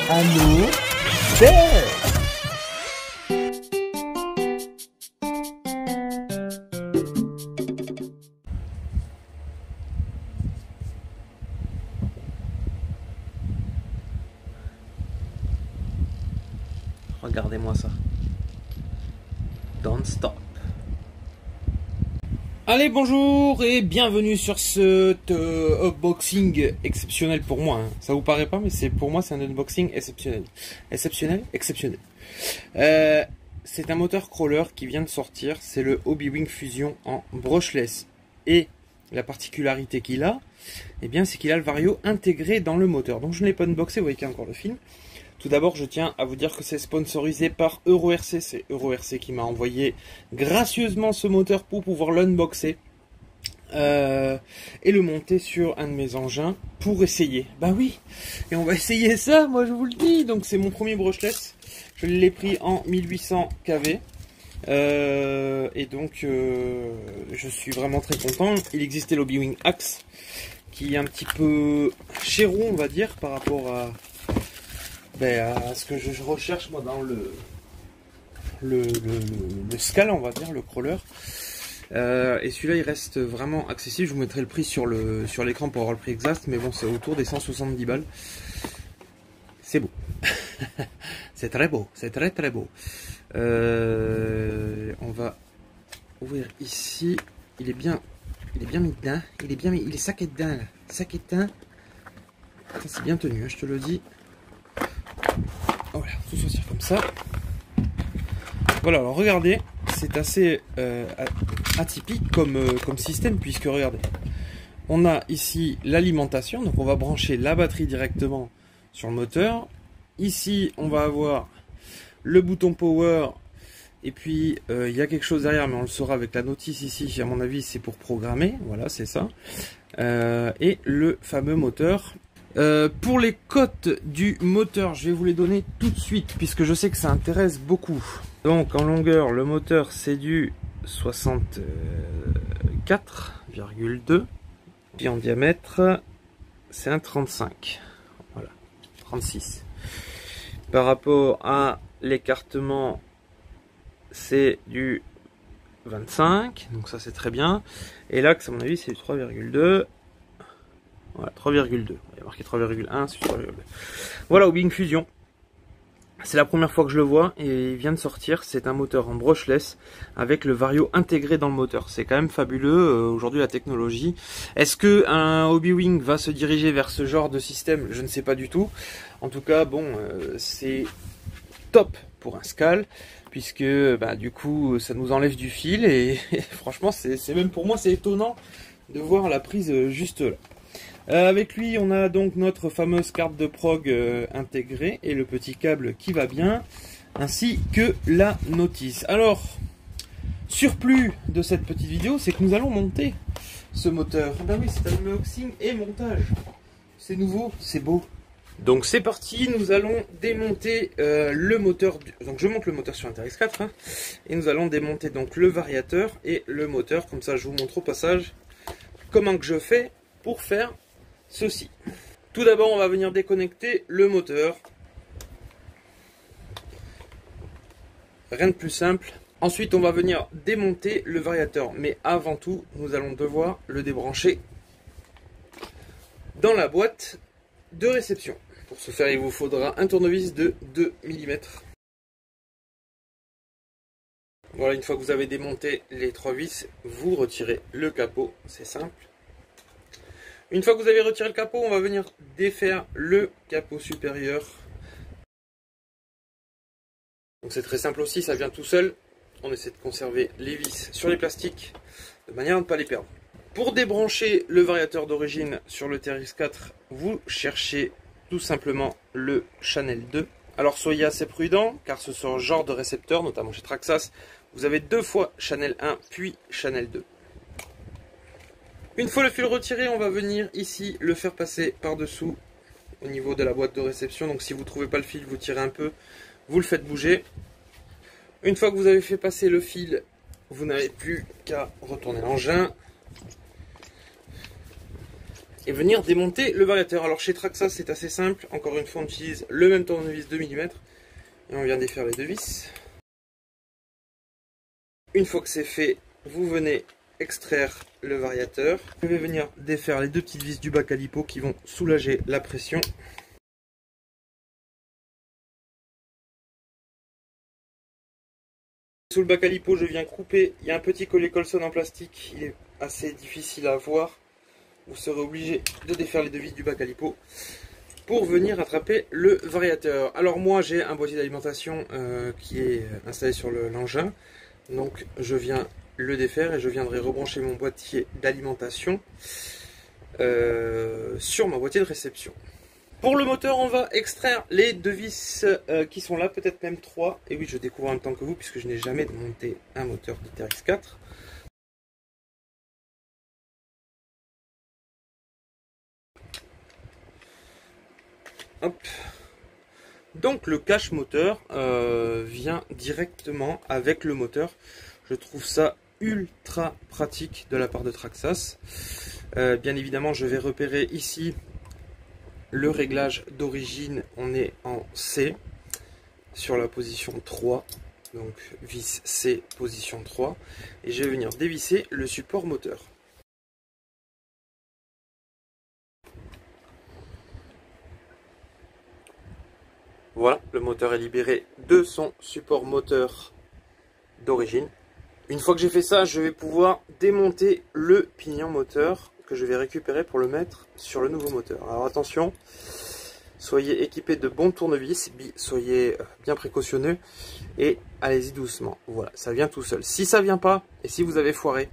à nos terres. Regardez-moi ça. Don't stop. Allez, bonjour et bienvenue sur cet unboxing exceptionnel pour moi. Hein. Ça vous paraît pas, mais pour moi c'est un unboxing exceptionnel. Exceptionnel. C'est un moteur crawler qui vient de sortir. C'est le Hobbywing Fusion en brushless. Et la particularité qu'il a, eh bien, c'est qu'il a le Vario intégré dans le moteur. Donc je ne l'ai pas unboxé, vous voyez qu'il y a encore le film. Tout d'abord, je tiens à vous dire que c'est sponsorisé par EuroRC. C'est EuroRC qui m'a envoyé gracieusement ce moteur pour pouvoir l'unboxer et le monter sur un de mes engins pour essayer. Bah oui, et on va essayer ça, moi je vous le dis. Donc c'est mon premier brushless. Je l'ai pris en 1800 kV. Et donc je suis vraiment très content. Il existait l'Hobbywing Axe qui est un petit peu chéron, on va dire, par rapport à ce que je recherche moi dans le Scala, on va dire, le crawler. Et celui-là il reste vraiment accessible. Je vous mettrai le prix sur l'écran pour avoir le prix exact, mais bon, c'est autour des 170 balles. C'est beau. C'est très beau, c'est très beau. On va ouvrir ici. Il est bien mis dedans. Il est saqué dedans là. Saqué dedans. C'est bien tenu, hein, je te le dis. Voilà, tout sortir comme ça. Voilà, alors regardez, c'est assez atypique comme système, puisque regardez, on a ici l'alimentation, donc on va brancher la batterie directement sur le moteur. Ici, on va avoir le bouton power, et puis il y a quelque chose derrière, mais on le saura avec la notice ici, à mon avis, c'est pour programmer, voilà, c'est ça. Et le fameux moteur. Pour les cotes du moteur, je vais vous les donner tout de suite puisque je sais que ça intéresse beaucoup. Donc en longueur, le moteur c'est du 64,2. Puis en diamètre, c'est un 35. Voilà, 36. Par rapport à l'écartement, c'est du 25. Donc ça c'est très bien. Et l'axe, à mon avis, c'est du 3,2. Voilà, 3,2. Il y a marqué 3,1, c'est 3,2. Voilà, Hobbywing Fusion. C'est la première fois que je le vois et il vient de sortir. C'est un moteur en brushless avec le Vario intégré dans le moteur. C'est quand même fabuleux aujourd'hui la technologie. Est-ce que un Hobbywing va se diriger vers ce genre de système? Je ne sais pas du tout. En tout cas, bon, c'est top pour un Scala puisque du coup ça nous enlève du fil et franchement c'est même pour moi c'est étonnant de voir la prise juste là. Avec lui, on a donc notre fameuse carte de prog intégrée et le petit câble qui va bien, ainsi que la notice. Alors, surplus de cette petite vidéo, c'est que nous allons monter ce moteur. Ben oui, c'est un unboxing et montage. C'est nouveau, c'est beau. Donc c'est parti, nous allons démonter le moteur. Donc je monte le moteur sur un TRX4 hein, et nous allons démonter donc le variateur et le moteur. Comme ça, je vous montre au passage comment que je fais pour faire ceci. Tout d'abord, on va venir déconnecter le moteur. Rien de plus simple. Ensuite, on va venir démonter le variateur. Mais avant tout, nous allons devoir le débrancher dans la boîte de réception. Pour ce faire, il vous faudra un tournevis de 2 mm. Voilà, une fois que vous avez démonté les 3 vis, vous retirez le capot. C'est simple. Une fois que vous avez retiré le capot, on va venir défaire le capot supérieur. Donc c'est très simple aussi, ça vient tout seul. On essaie de conserver les vis sur les plastiques de manière à ne pas les perdre. Pour débrancher le variateur d'origine sur le TRX4, vous cherchez tout simplement le Channel 2. Alors soyez assez prudent car ce genre de récepteur, notamment chez Traxxas, vous avez 2 fois Channel 1 puis Channel 2. Une fois le fil retiré, on va venir ici le faire passer par-dessous au niveau de la boîte de réception. Donc si vous ne trouvez pas le fil, vous tirez un peu, vous le faites bouger. Une fois que vous avez fait passer le fil, vous n'avez plus qu'à retourner l'engin. et venir démonter le variateur. Alors chez Traxxas c'est assez simple, encore une fois on utilise le même tournevis 2 mm et on vient défaire les deux vis. Une fois que c'est fait, vous venez extraire le variateur. Je vais venir défaire les deux petites vis du bas calipo qui vont soulager la pression. Sous le bas calipo, je viens couper. Il y a un petit collet Colson en plastique, il est assez difficile à voir. Vous serez obligé de défaire les deux vis du bas calipo pour venir attraper le variateur. Alors moi j'ai un boîtier d'alimentation qui est installé sur l'engin. Donc je viens le défaire et je viendrai rebrancher mon boîtier d'alimentation sur mon boîtier de réception. Pour le moteur, on va extraire les deux vis qui sont là, peut-être même 3. Et oui, je découvre en même temps que vous puisque je n'ai jamais monté un moteur de TRX 4. Hop. Donc le cache moteur vient directement avec le moteur. Je trouve ça ultra pratique de la part de Traxxas. Bien évidemment, je vais repérer ici le réglage d'origine. On est en C sur la position 3. Donc vis C, position 3. Et je vais venir dévisser le support moteur. Voilà, le moteur est libéré de son support moteur d'origine. Une fois que j'ai fait ça, je vais pouvoir démonter le pignon moteur que je vais récupérer pour le mettre sur le nouveau moteur. Alors attention, soyez équipés de bons tournevis, soyez bien précautionneux et allez-y doucement. Voilà, ça vient tout seul. Si ça vient pas et si vous avez foiré,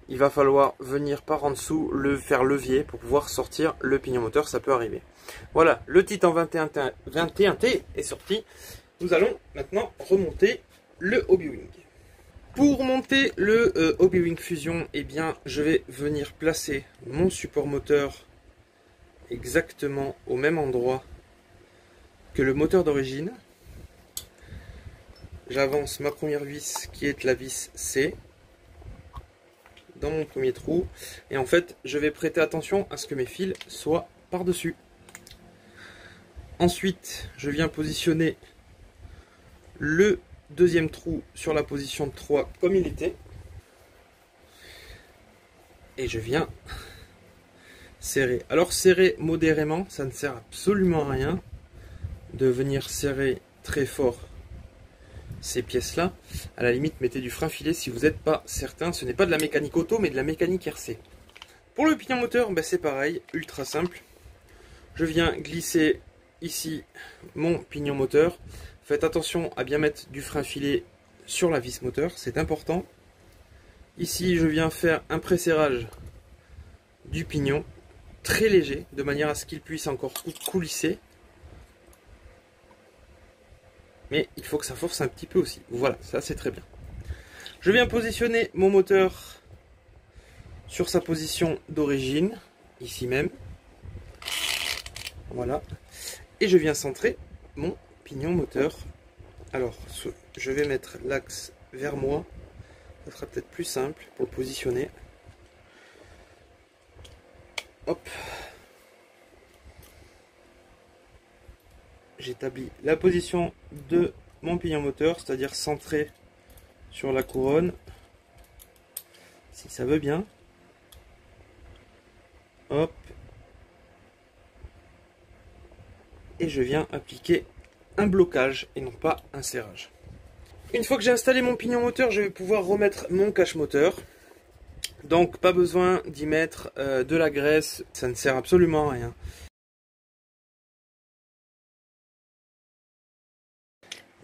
il va falloir venir par en dessous faire levier pour pouvoir sortir le pignon moteur, ça peut arriver. Voilà, le Titan 21T est sorti. Nous allons maintenant remonter le Hobbywing. Pour monter le Hobbywing Fusion, eh bien, je vais venir placer mon support moteur exactement au même endroit que le moteur d'origine. J'avance ma première vis qui est la vis C dans mon premier trou. Et en fait, je vais prêter attention à ce que mes fils soient par-dessus. Ensuite, je viens positionner le deuxième trou sur la position 3 comme il était. Et je viens serrer. Alors serrer modérément, ça ne sert absolument à rien de venir serrer très fort ces pièces-là. À la limite, mettez du frein filet si vous n'êtes pas certain. Ce n'est pas de la mécanique auto, mais de la mécanique RC. Pour le pignon moteur, ben c'est pareil, ultra simple. Je viens glisser ici mon pignon moteur. Faites attention à bien mettre du frein filet sur la vis moteur, c'est important. Ici, je viens faire un presserrage du pignon, très léger, de manière à ce qu'il puisse encore coulisser. Mais il faut que ça force un petit peu aussi. Voilà, ça c'est très bien. Je viens positionner mon moteur sur sa position d'origine, ici même. Voilà. Et je viens centrer mon pignon moteur. Alors, je vais mettre l'axe vers moi. Ça sera peut-être plus simple pour le positionner. Hop. J'établis la position de mon pignon moteur, c'est-à-dire centré sur la couronne. Si ça veut bien. Hop. Et je viens appliquer un blocage et non pas un serrage. Une fois que j'ai installé mon pignon moteur, je vais pouvoir remettre mon cache moteur. Donc pas besoin d'y mettre de la graisse, ça ne sert absolument à rien.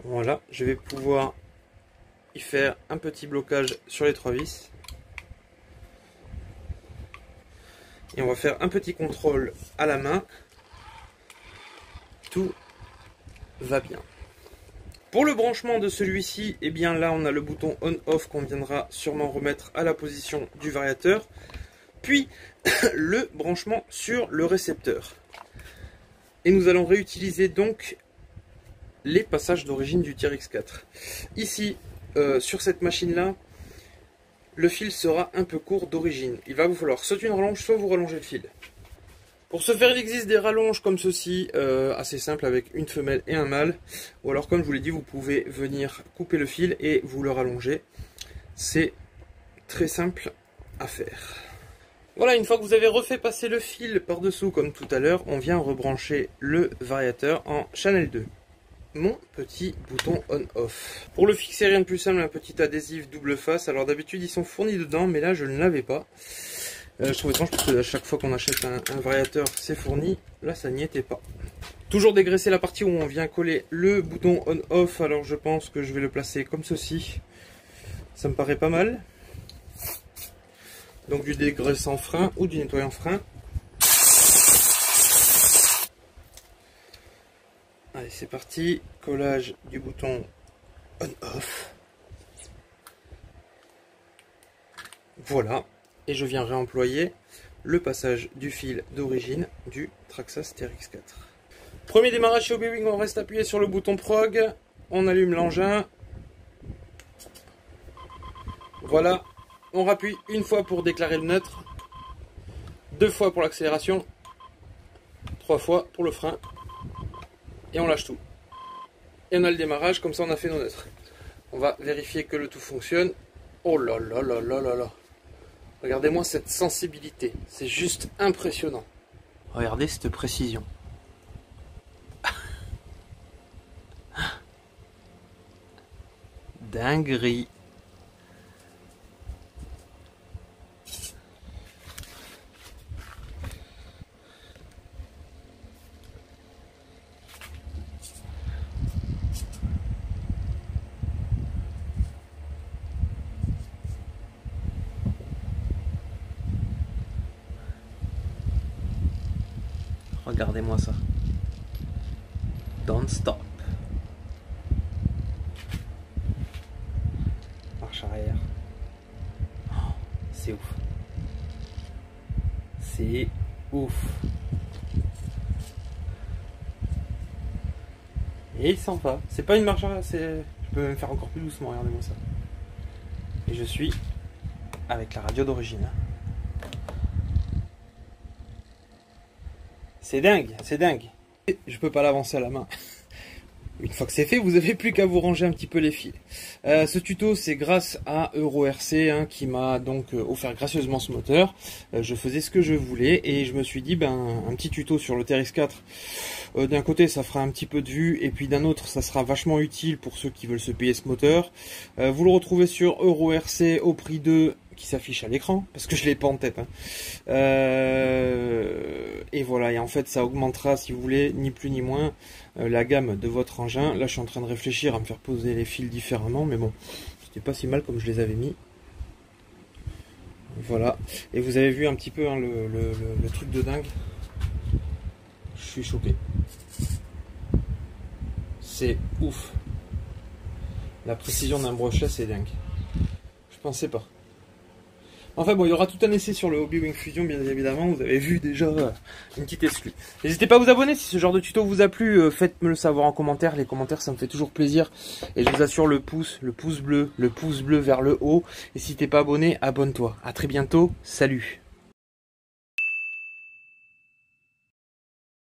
Voilà, je vais pouvoir y faire un petit blocage sur les 3 vis. Et on va faire un petit contrôle à la main. Tout va bien. Pour le branchement de celui-ci, eh bien là on a le bouton on-off qu'on viendra sûrement remettre à la position du variateur. Puis le branchement sur le récepteur. Et nous allons réutiliser donc les passages d'origine du TRX 4. Ici, sur cette machine-là, le fil sera un peu court d'origine. Il va vous falloir soit une rallonge, soit vous rallonger le fil. Pour ce faire, il existe des rallonges comme ceci, assez simple avec une femelle et un mâle. Ou alors, comme je vous l'ai dit, vous pouvez venir couper le fil et vous le rallonger. C'est très simple à faire. Voilà, une fois que vous avez refait passer le fil par-dessous comme tout à l'heure, on vient rebrancher le variateur en Channel 2. Mon petit bouton on-off. Pour le fixer, rien de plus simple, un petit adhésif double face. Alors d'habitude, ils sont fournis dedans, mais là, je ne l'avais pas. Je trouve étrange parce que à chaque fois qu'on achète un variateur, c'est fourni. Là, ça n'y était pas. Toujours dégraisser la partie où on vient coller le bouton on-off. Alors, je pense que je vais le placer comme ceci. Ça me paraît pas mal. Donc, du dégraissant frein ou du nettoyant frein. Allez, c'est parti. Collage du bouton on-off. Voilà. Et je viens réemployer le passage du fil d'origine du Traxxas TRX4. Premier démarrage chez Hobby Wing, on reste appuyé sur le bouton prog, on allume l'engin. Voilà, on rappuie une fois pour déclarer le neutre, 2 fois pour l'accélération, 3 fois pour le frein, et on lâche tout. Et on a le démarrage, comme ça on a fait nos neutres. On va vérifier que le tout fonctionne. Oh là là là là là là. Regardez-moi cette sensibilité, c'est juste impressionnant. Regardez cette précision. Dinguerie. Regardez-moi ça. Don't stop. Marche arrière. Oh, c'est ouf. C'est ouf. Et il sent pas. C'est pas une marche arrière, c'est... Je peux même faire encore plus doucement, regardez-moi ça. Et je suis avec la radio d'origine. C'est dingue, c'est dingue. Je peux pas l'avancer à la main. Une fois que c'est fait, vous n'avez plus qu'à vous ranger un petit peu les fils. Ce tuto, c'est grâce à EuroRC qui m'a donc offert gracieusement ce moteur. Je faisais ce que je voulais et je me suis dit, un petit tuto sur le TRX4. D'un côté, ça fera un petit peu de vue et puis d'un autre, ça sera vachement utile pour ceux qui veulent se payer ce moteur. Vous le retrouvez sur EuroRC au prix de... qui s'affiche à l'écran, parce que je l'ai pas en tête. Et voilà, et en fait ça augmentera, si vous voulez, ni plus ni moins, la gamme de votre engin. Là je suis en train de réfléchir à me faire poser les fils différemment, mais bon, c'était pas si mal comme je les avais mis. Voilà, et vous avez vu un petit peu le truc de dingue. Je suis choqué. C'est ouf. La précision d'un brochet, c'est dingue. Je pensais pas. Enfin bon, il y aura tout un essai sur le Hobby Wing Fusion, bien évidemment. Vous avez vu déjà une petite exclue. N'hésitez pas à vous abonner si ce genre de tuto vous a plu. Faites-me le savoir en commentaire. Les commentaires, ça me fait toujours plaisir. Et je vous assure, le pouce bleu vers le haut. Et si t'es pas abonné, abonne-toi. À très bientôt. Salut.